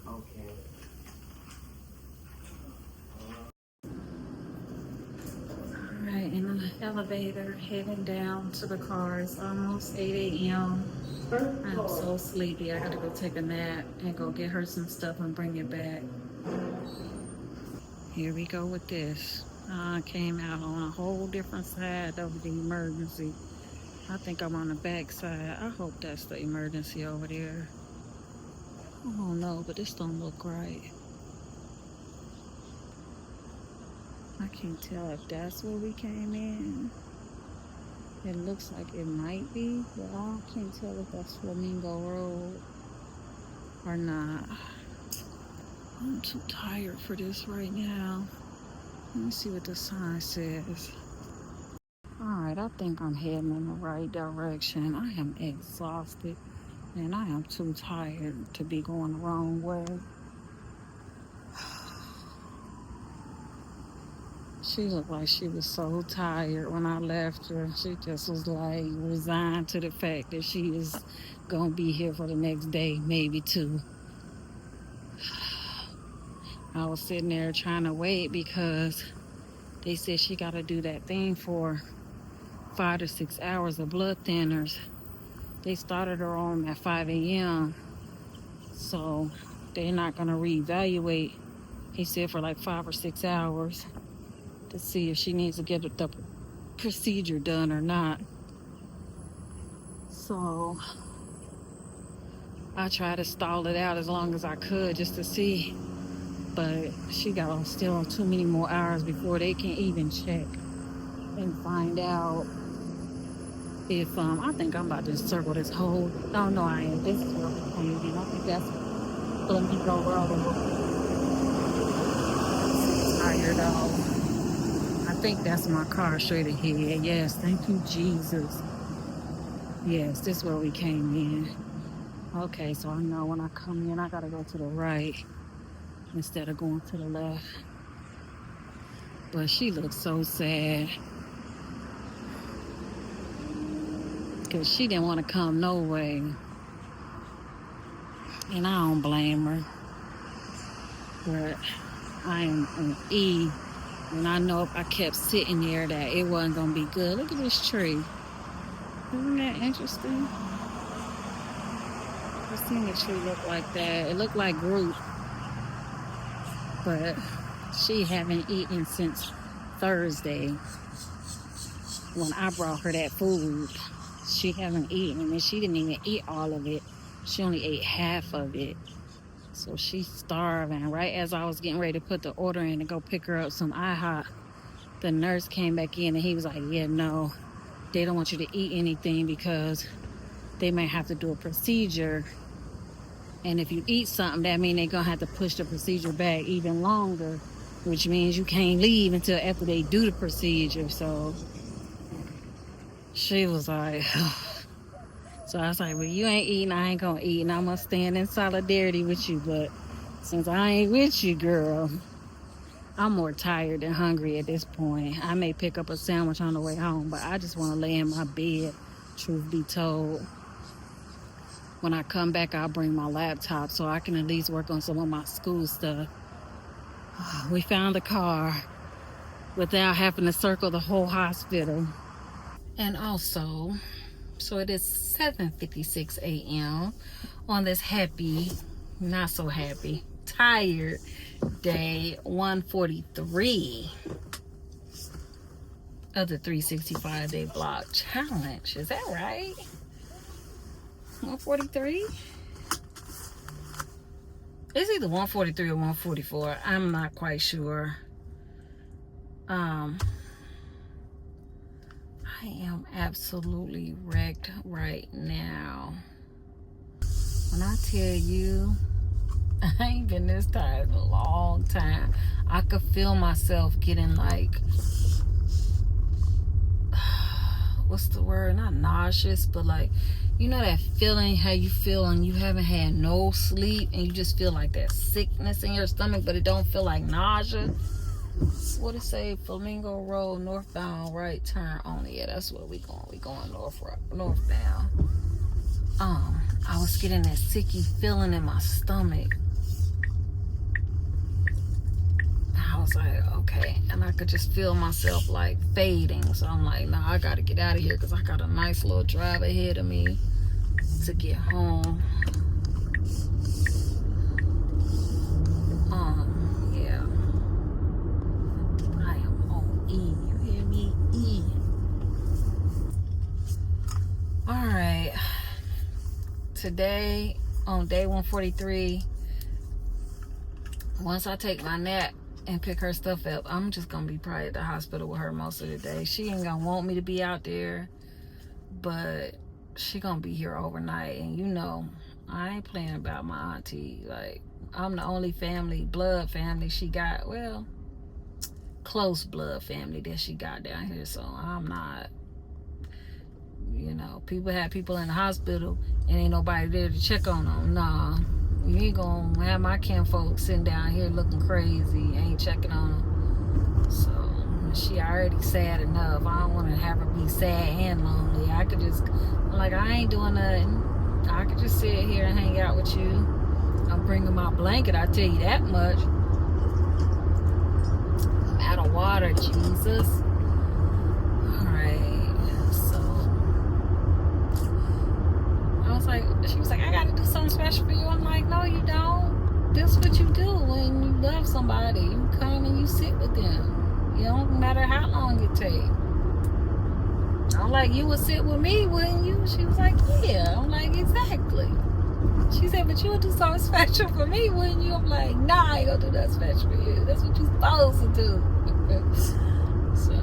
Okay. Alright, in the elevator, heading down to the car. It's almost 8 a.m. I'm so sleepy. I gotta go take a nap and go get her some stuff and bring it back. Here we go with this. I came out on a whole different side of the emergency. I think I'm on the back side. I hope that's the emergency over there. I don't know, but this don't look right. I can't tell if that's where we came in. It looks like it might be, but I can't tell if that's Flamingo Road or not. I'm too tired for this right now. Let me see what the sign says. Alright, I think I'm heading in the right direction. I am exhausted and I am too tired to be going the wrong way. She looked like she was so tired when I left her. She just was like resigned to the fact that she is gonna be here for the next day, maybe two. I was sitting there trying to wait because they said she gotta do that thing for 5 to 6 hours of blood thinners. They started her on at 5 a.m. So they're not gonna reevaluate, he said, for like 5 or 6 hours to see if she needs to get the procedure done or not. So I tried to stall it out as long as I could just to see, but she got still too many more hours before they can even check and find out if I think I'm about to circle this whole. Oh no, I am. This is where we came in. I think that's Flamingo Road. I'm tired of. I think that's my car straight ahead. Yes, thank you, Jesus. Yes, this is where we came in. Okay, so I know when I come in, I gotta go to the right instead of going to the left. But she looks so sad because she didn't want to come no way. And I don't blame her. But I am on E. And I know if I kept sitting there that it wasn't going to be good. Look at this tree. Isn't that interesting? I've seen the tree look like that. It looked like Groot. But she haven't eaten since Thursday when I brought her that food. She haven't eaten, and she didn't even eat all of it. She only ate half of it. So she's starving. Right as I was getting ready to put the order in to go pick her up some IHOP, the nurse came back in and he was like, yeah, no, they don't want you to eat anything because they may have to do a procedure. And if you eat something, that means they're going to have to push the procedure back even longer, which means you can't leave until after they do the procedure. So she was like, so I was like, well, you ain't eating, I ain't gonna eat, and I'm gonna stand in solidarity with you. But since I ain't with you, girl, I'm more tired than hungry at this point. I may pick up a sandwich on the way home, but I just want to lay in my bed, truth be told. When I come back, I'll bring my laptop so I can at least work on some of my school stuff. We found a car without having to circle the whole hospital. And also, so it is 7:56 a.m. on this happy, not so happy, tired day 143 of the 365-day block challenge. Is that right? 143? It's either 143 or 144. I'm not quite sure. I am absolutely wrecked right now. When I tell you, I ain't been this tired in a long time. I could feel myself getting like, what's the word? Not nauseous, but like, you know that feeling how you feel and you haven't had no sleep and you just feel like that sickness in your stomach, but it don't feel like nausea. What it say? Flamingo Road, northbound, right turn only. Yeah, that's where we going. We going northbound. I was getting that sicky feeling in my stomach. I was like, okay, and I could just feel myself like fading. So I'm like, no, I gotta get out of here because I got a nice little drive ahead of me to get home. Yeah. I am on E. You hear me? E. Alright. Today, on day 143, once I take my nap and pick her stuff up, I'm just gonna be probably at the hospital with her most of the day. She ain't gonna want me to be out there, but she gonna be here overnight. And you know, I ain't playing about my auntie. Like, I'm the only blood family she got. Well, close blood family that she got down here. So I'm not, you know, people have people in the hospital and ain't nobody there to check on them. Nah, you ain't gonna have my kinfolk sitting down here looking crazy, ain't checking on them. So she already sad enough. I don't want to have her be sad and lonely. I could just, like, I ain't doing nothing. I could just sit here and hang out with you. I'm bringing my blanket, I tell you that much. I'm out of water, Jesus. Alright, so I was like, she was like, I gotta do something special for you. I'm like, no, you don't. This is what you do when you love somebody. You come and you sit with them. You don't matter how long it takes. I'm like, you would sit with me, wouldn't you? She was like, yeah. I'm like, exactly. She said, but you would do something special for me, wouldn't you? I'm like, nah, I ain't gonna do that special for you. That's what you're supposed to do. So,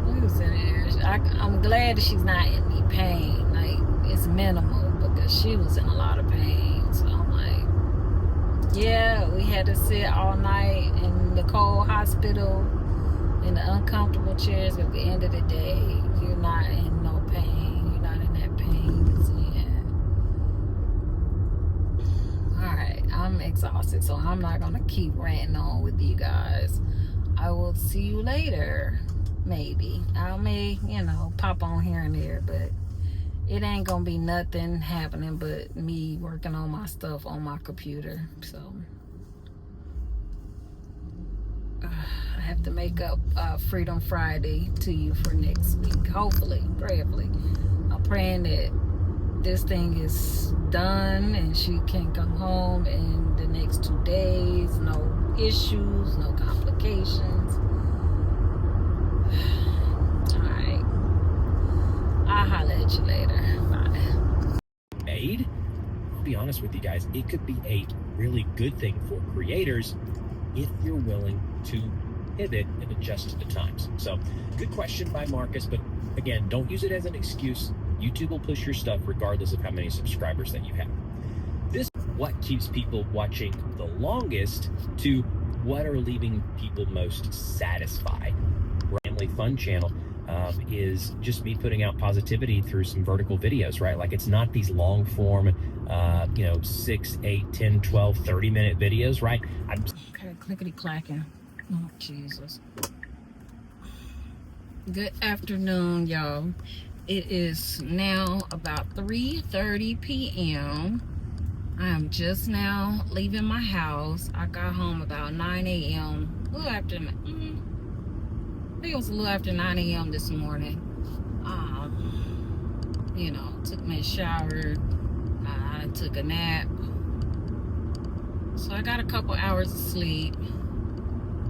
we was in there. I'm glad that she's not in any pain. Like, it's minimal because she was in a lot of pain. So I'm like, yeah, we had to sit all night in the cold hospital in the uncomfortable chairs. At the end of the day, you're not in no pain. You're not in that pain. Alright, I'm exhausted, so I'm not gonna keep ranting on with you guys. I will see you later. Maybe I may, you know, pop on here and there, but it ain't gonna be nothing happening but me working on my stuff on my computer. So I have to make up Freedom Friday to you for next week. Hopefully, prayerfully. I'm praying that this thing is done and she can come home in the next 2 days. No issues, no complications. Alright. I'll holler at you later. Bye. Made? I'll be honest with you guys, it could be a really good thing for creators if you're willing to pivot and adjust to the times. So, good question by Marcus, but again, don't use it as an excuse. YouTube will push your stuff regardless of how many subscribers that you have. This is what keeps people watching the longest to what are leaving people most satisfied. Family Fun channel is just me putting out positivity through some vertical videos, right? Like, it's not these long form, 6, 8, 10, 12, 30-minute videos, right? Okay, clickety clacking. Oh, Jesus. Good afternoon, y'all. It is now about 3:30 p.m. I am just now leaving my house. I got home about 9 a.m. A little after, I think it was a little after 9 a.m. this morning. Took me a shower. I took a nap. So I got a couple hours of sleep.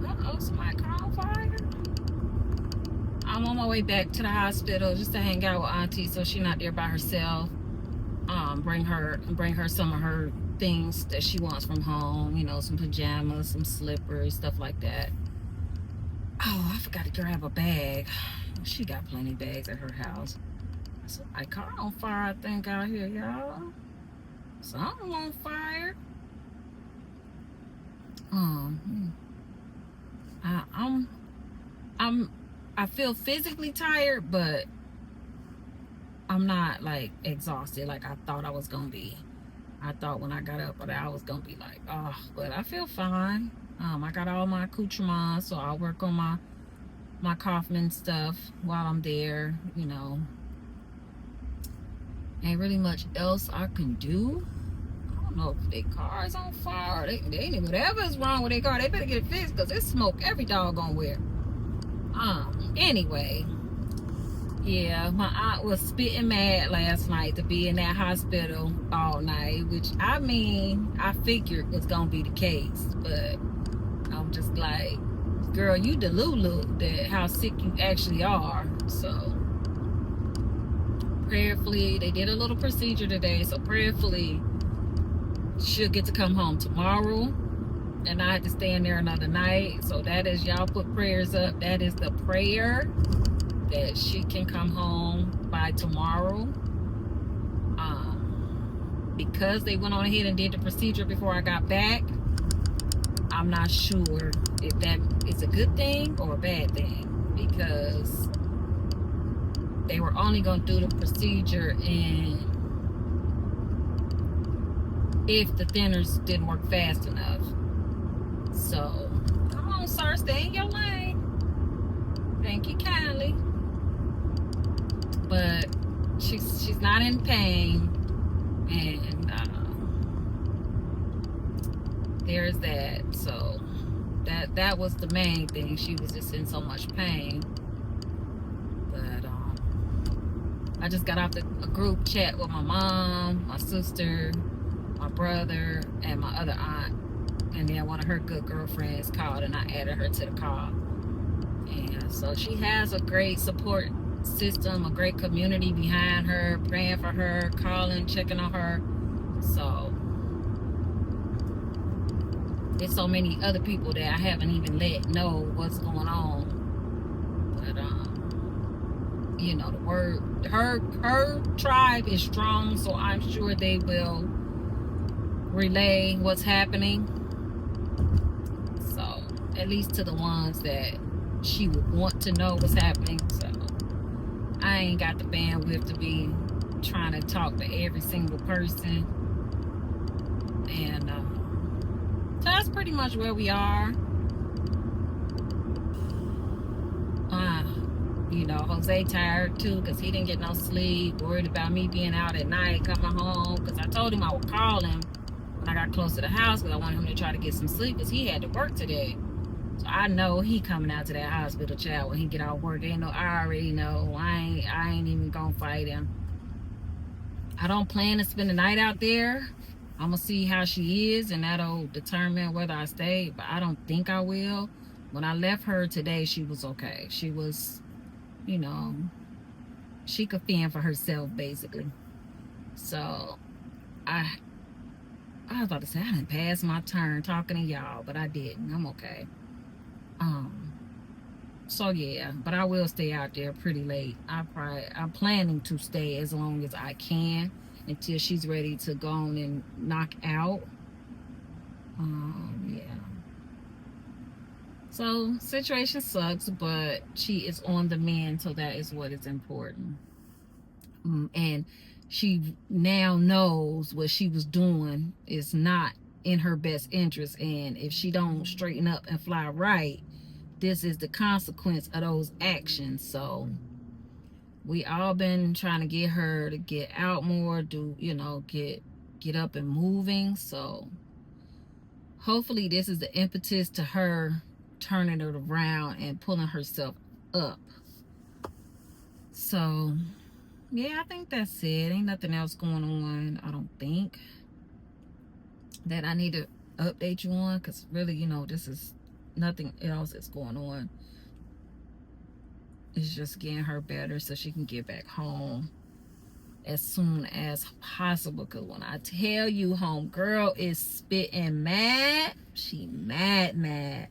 Uh-oh, somebody caught on fire. I'm on my way back to the hospital just to hang out with Auntie so she's not there by herself. Bring her some of her things that she wants from home, some pajamas, some slippers, stuff like that. Oh, I forgot to grab a bag. She got plenty of bags at her house. So I caught on fire, I think, out here, y'all. Something on fire. I feel physically tired, but I'm not like exhausted like I thought I was gonna be. I thought when I got up that I was gonna be like, oh, but I feel fine. I got all my accoutrements, so I'll work on my Kaufman stuff while I'm there, Ain't really much else I can do. I don't know if their car's on fire. They whatever's wrong with their car, they better get it fixed because it's smoke every doggone where. Anyway, yeah, my aunt was spitting mad last night to be in that hospital all night, which I mean, I figured was gonna be the case, but I'm just like, girl, you delulu that how sick you actually are. So prayerfully, they did a little procedure today, so prayerfully she'll get to come home tomorrow, and I had to stay in there another night. So that is, y'all put prayers up, that is the prayer that she can come home by tomorrow. Because they went on ahead and did the procedure before I got back, I'm not sure if that is a good thing or a bad thing, because they were only going to do the procedure and if the thinners didn't work fast enough. So come on, sir, stay in your lane. Thank you kindly. But she's not in pain, and there's that. So that was the main thing. She was just in so much pain. But I just got off a group chat with my mom, my sister, my brother, and my other aunt, and then one of her good girlfriends called, and I added her to the call. And so she has a great support system, a great community behind her, praying for her, calling, checking on her. So there's so many other people that I haven't even let know what's going on. But you know, the word, her tribe is strong, so I'm sure they will relay what's happening. So at least to the ones that she would want to know what's happening. So I ain't got the bandwidth to be trying to talk to every single person. And so that's pretty much where we are. You know, Jose tired too because he didn't get no sleep, worried about me being out at night, coming home, because I told him I would call him when I got close to the house because I wanted him to try to get some sleep because he had to work today. So I know he coming out to that hospital, child, when he get out of work. Ain't no, I already know. I ain't even gonna fight him. I don't plan to spend the night out there. I'm gonna see how she is, and that'll determine whether I stay, but I don't think I will. When I left her today, she was okay. She was, you know, she could fend for herself, basically. So I was about to say I didn't pass my turn talking to y'all, but I didn't. I'm okay. So yeah, but I will stay out there pretty late. I'm planning to stay as long as I can until she's ready to go on and knock out. Yeah. So situation sucks, but she is on the mend, so that is what is important. And she now knows what she was doing is not in her best interest, and if she don't straighten up and fly right, this is the consequence of those actions. So we all been trying to get her to get out more, do, you know, get up and moving. So hopefully this is the impetus to her turning it around and pulling herself up. So yeah, I think that's it. Ain't nothing else going on, I don't think, that I need to update you on, because really, you know, this is nothing else that's going on. It's just getting her better so she can get back home as soon as possible. Because when I tell you, homegirl is spitting mad, she mad.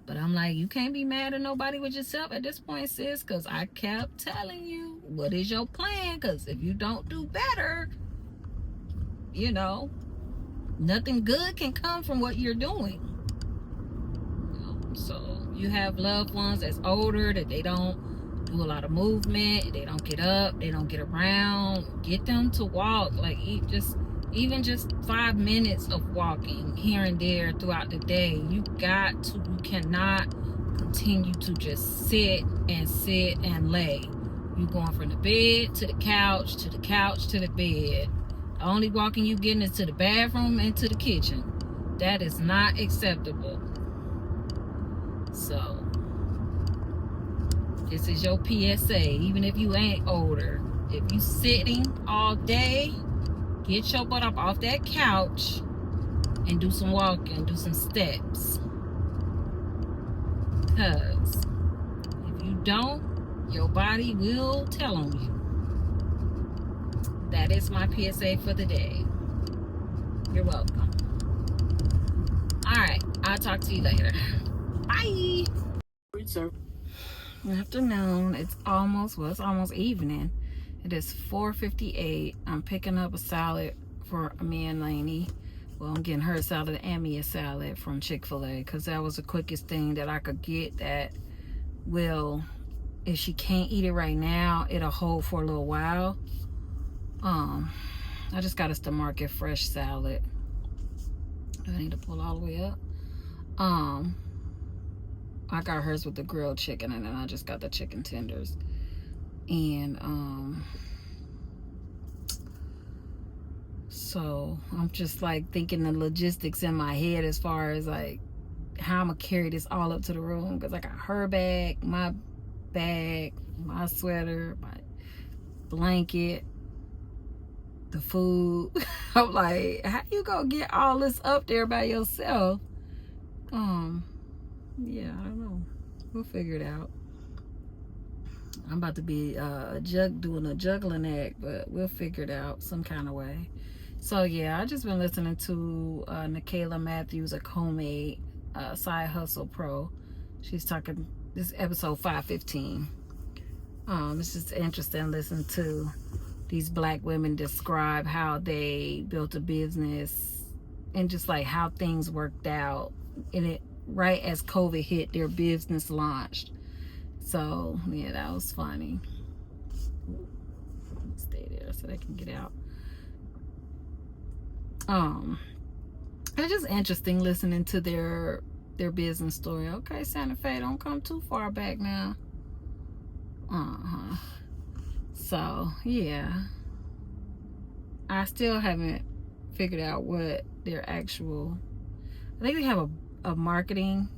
But I'm like, you can't be mad at nobody with yourself at this point, sis, because I kept telling you, what is your plan? Because if you don't do better, you know, nothing good can come from what you're doing. So you have loved ones that's older, that they don't do a lot of movement, they don't get up, they don't get around. Get them to walk, like even just 5 minutes of walking here and there throughout the day. You cannot continue to just sit and lay. You going from the bed to the couch, to the couch to the bed. The only walking you getting is to the bathroom and to the kitchen. That is not acceptable. So, this is your PSA. Even if you ain't older, if you sitting all day, get your butt up off that couch and do some walking, do some steps. Because if you don't, your body will tell on you. That is my PSA for the day. You're welcome. All right, I'll talk to you later. Bye. Afternoon. It's almost evening. It is 4:58. I'm picking up a salad for me and Lainey. Well, I'm getting her a salad and me a salad from Chick-fil-A because that was the quickest thing that I could get that will, if she can't eat it right now, it'll hold for a little while. I just got us the Market Fresh salad. I need to pull all the way up. I got hers with the grilled chicken, and then I just got the chicken tenders. And so I'm just like thinking the logistics in my head as far as like how I'm gonna carry this all up to the room, because I got her bag, my sweater, my blanket, the food. I'm like, how you gonna get all this up there by yourself? Yeah, I don't know. We'll figure it out. I'm about to be doing a juggling act, but we'll figure it out some kind of way. So yeah, I just been listening to Nicaila Matthews, a homemade side hustle pro. She's talking, this is episode 515. It's just interesting listening to these black women describe how they built a business and just like how things worked out. And it right as COVID hit, their business launched. So yeah, that was funny. Stay there so they can get out. It's just interesting listening to their business story. Okay, Santa Fe, don't come too far back now. So yeah, I still haven't figured out what their actual, I think they have a marketing,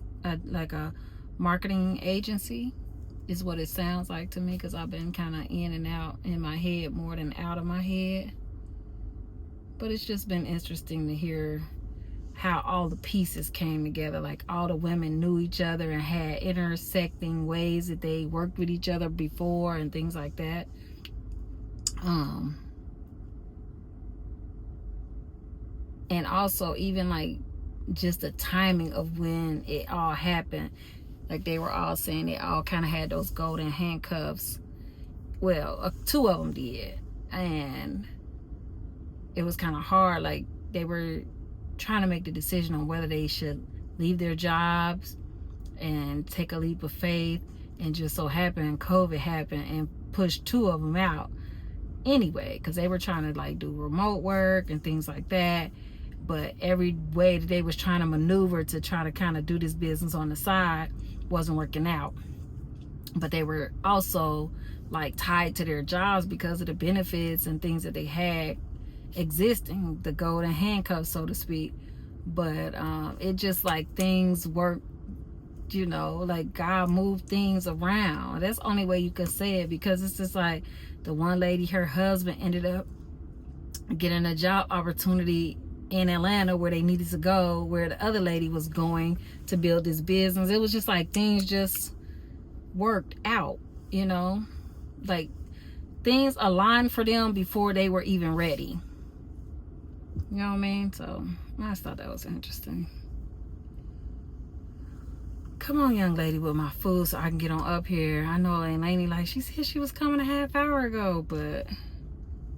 like a marketing agency is what it sounds like to me, because I've been kind of in and out in my head more than out of my head. But it's just been interesting to hear how all the pieces came together. Like all the women knew each other and had intersecting ways that they worked with each other before and things like that. And also even like just the timing of when it all happened. Like they were all saying they all kind of had those golden handcuffs. Well, two of them did. And it was kind of hard. Like they were trying to make the decision on whether they should leave their jobs and take a leap of faith. And just so happened COVID happened and pushed two of them out anyway, because they were trying to like do remote work and things like that. But every way that they was trying to maneuver to try to kind of do this business on the side wasn't working out. But they were also like tied to their jobs because of the benefits and things that they had existing, the golden handcuffs, so to speak. But it just like things work, you know, like God moved things around. That's the only way you can say it, because it's just like the one lady, her husband ended up getting a job opportunity in Atlanta where they needed to go, where the other lady was going to build this business. It was just like things just worked out, you know, like things aligned for them before they were even ready. You know what I mean? So I just thought that was interesting. Come on, young lady, with my food so I can get on up here. I know Lainey, like, she said she was coming a half hour ago, but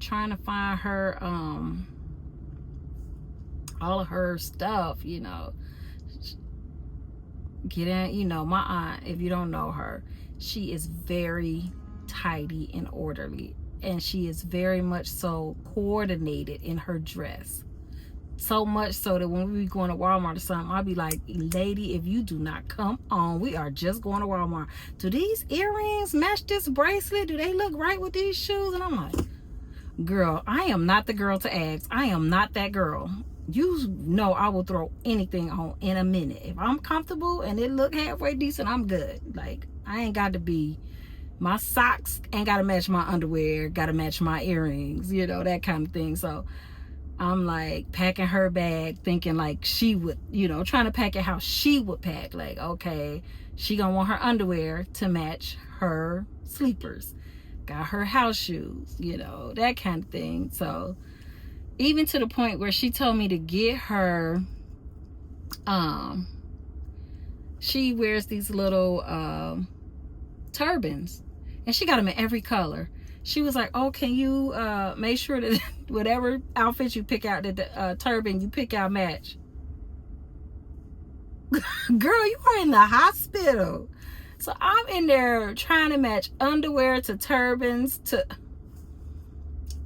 trying to find her all of her stuff, you know. Get in, you know, my aunt, if you don't know her, she is very tidy and orderly, and she is very much so coordinated in her dress. So much so that when we be going to Walmart or something, I'll be like, lady, if you do not come on, we are just going to Walmart. Do these earrings match this bracelet? Do they look right with these shoes? And I'm like, girl, I am not the girl to ask. I am not that girl. You know I will throw anything on in a minute. If I'm comfortable and it look halfway decent, I'm good. Like, I ain't got to be, my socks ain't got to match my underwear, got to match my earrings, you know, that kind of thing. So I'm like packing her bag, thinking like she would, you know, trying to pack it how she would pack. Like, okay, she gonna want her underwear to match her sleepers. Got her house shoes, you know, that kind of thing. So even to the point where she told me to get her, she wears these little turbans, and she got them in every color. She was like, oh, can you make sure that whatever outfit you pick out, that the turban you pick out match? Girl, you are in the hospital. So I'm in there trying to match underwear to turbans to...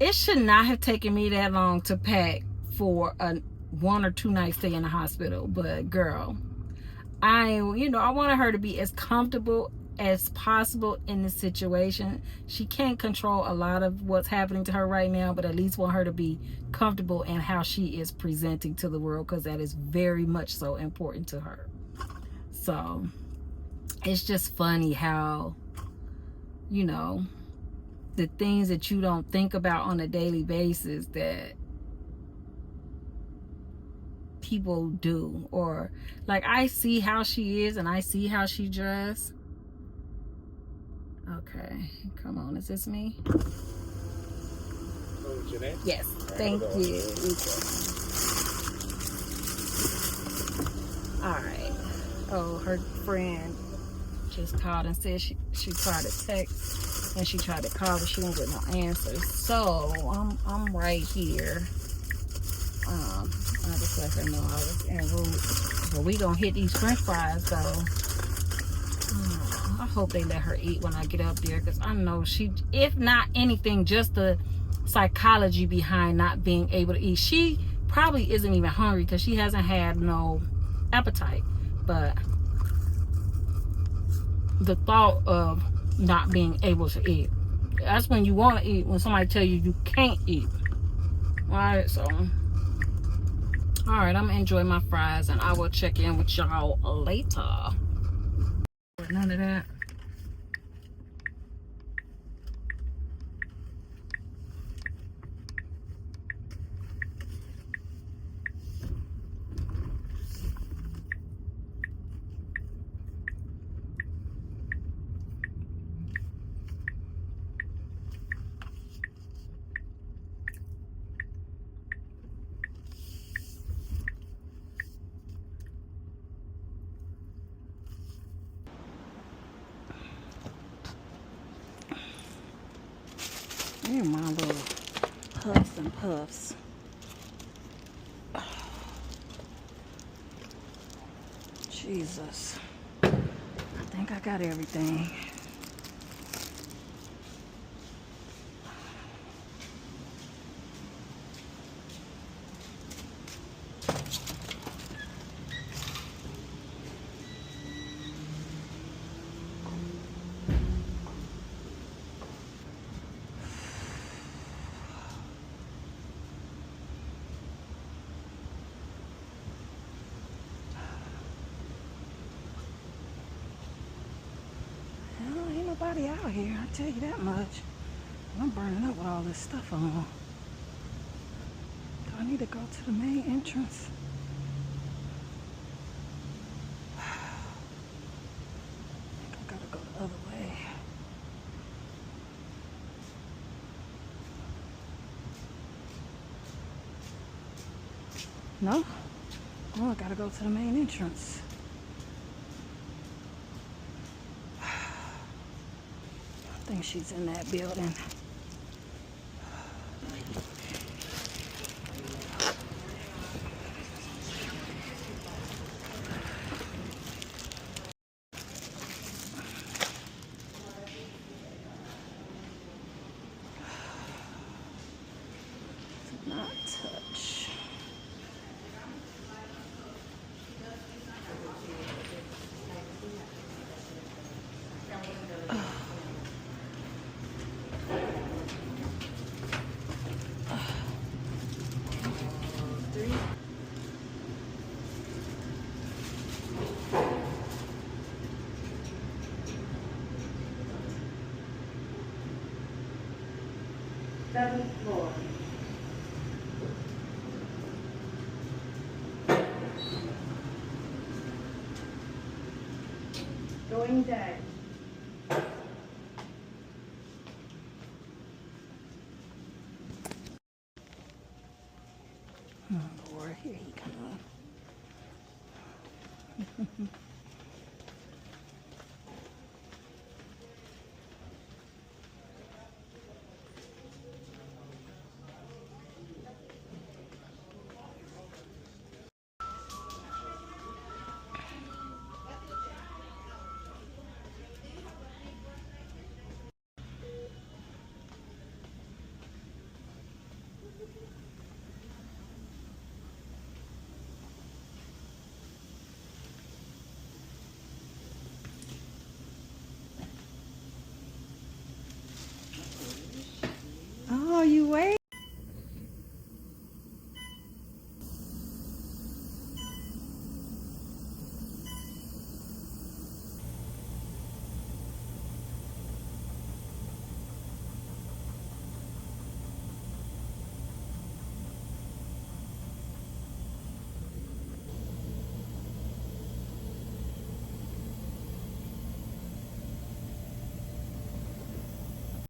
It should not have taken me that long to pack for a 1 or 2 night stay in the hospital. But girl, I wanted her to be as comfortable as possible in this situation. She can't control a lot of what's happening to her right now, but at least want her to be comfortable in how she is presenting to the world, because that is very much so important to her. So it's just funny how, you know, the things that you don't think about on a daily basis that people do. Or like, I see how she is and I see how she dressed. Okay, come on, is this me? Yes, thank you. All right. Oh, her friend just called and said she tried to text and she tried to call, but she didn't get no answer. So I'm right here. I just let her know I was en route. But we gonna hit these French fries though. I hope they let her eat when I get up there, because I know she, if not anything, just the psychology behind not being able to eat. She probably isn't even hungry because she hasn't had no appetite, but the thought of not being able to eat, that's when you want to eat, when somebody tell you you can't eat. All right, so all right, I'm gonna enjoy my fries and I will check in with y'all later. None of that. Here are my little puffs and puffs. Jesus. I think I got everything. Nobody out here, I tell you that much. I'm burning up with all this stuff on. Do I need to go to the main entrance? I think I gotta go the other way. No? Oh, I gotta go to the main entrance. I think she's in that building. Not touch. 7th floor. Going down. Oh Lord, here he comes. Oh, you wait.